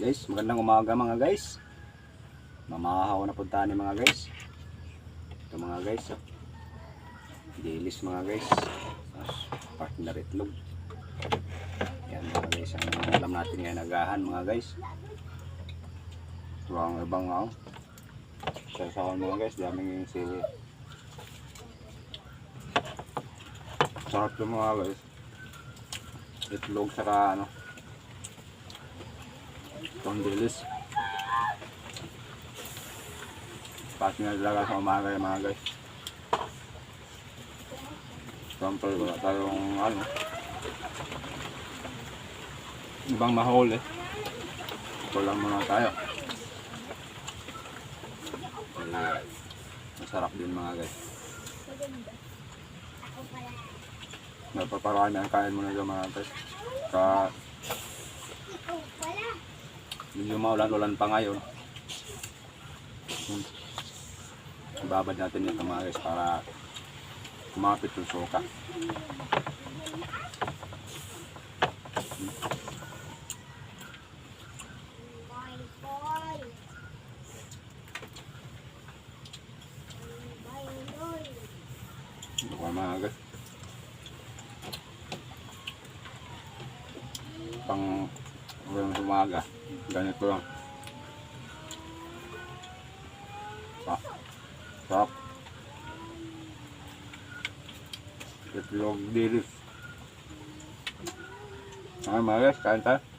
Guys, magandang umaga mga guys. Mamahaw na punta ni mga guys. Ito mga guys, oh. Dilis mga guys. Partner itlog. Yan mga guys, ang alam natin ngayon agahan mga guys. Ang ibang oh. Sasawan mga guys, daming sili. Sarap yung mga guys. Itlog saka ano, dilis. Pati na talaga sa umaga yung mga guys. Sample wala tayong ano, ibang mahuli. Ito lang muna tayo. Masarap din mga guys. Napaparami ang kain muna yung mga guys. Medyo maulan-ulan pa ngayon. Babad natin yung mga guys para kumapit yung suka. Ito pa mga guys. Pang umaga. Ganito lang. Sarap. Itlog dilis. Mga guys, kain tayo.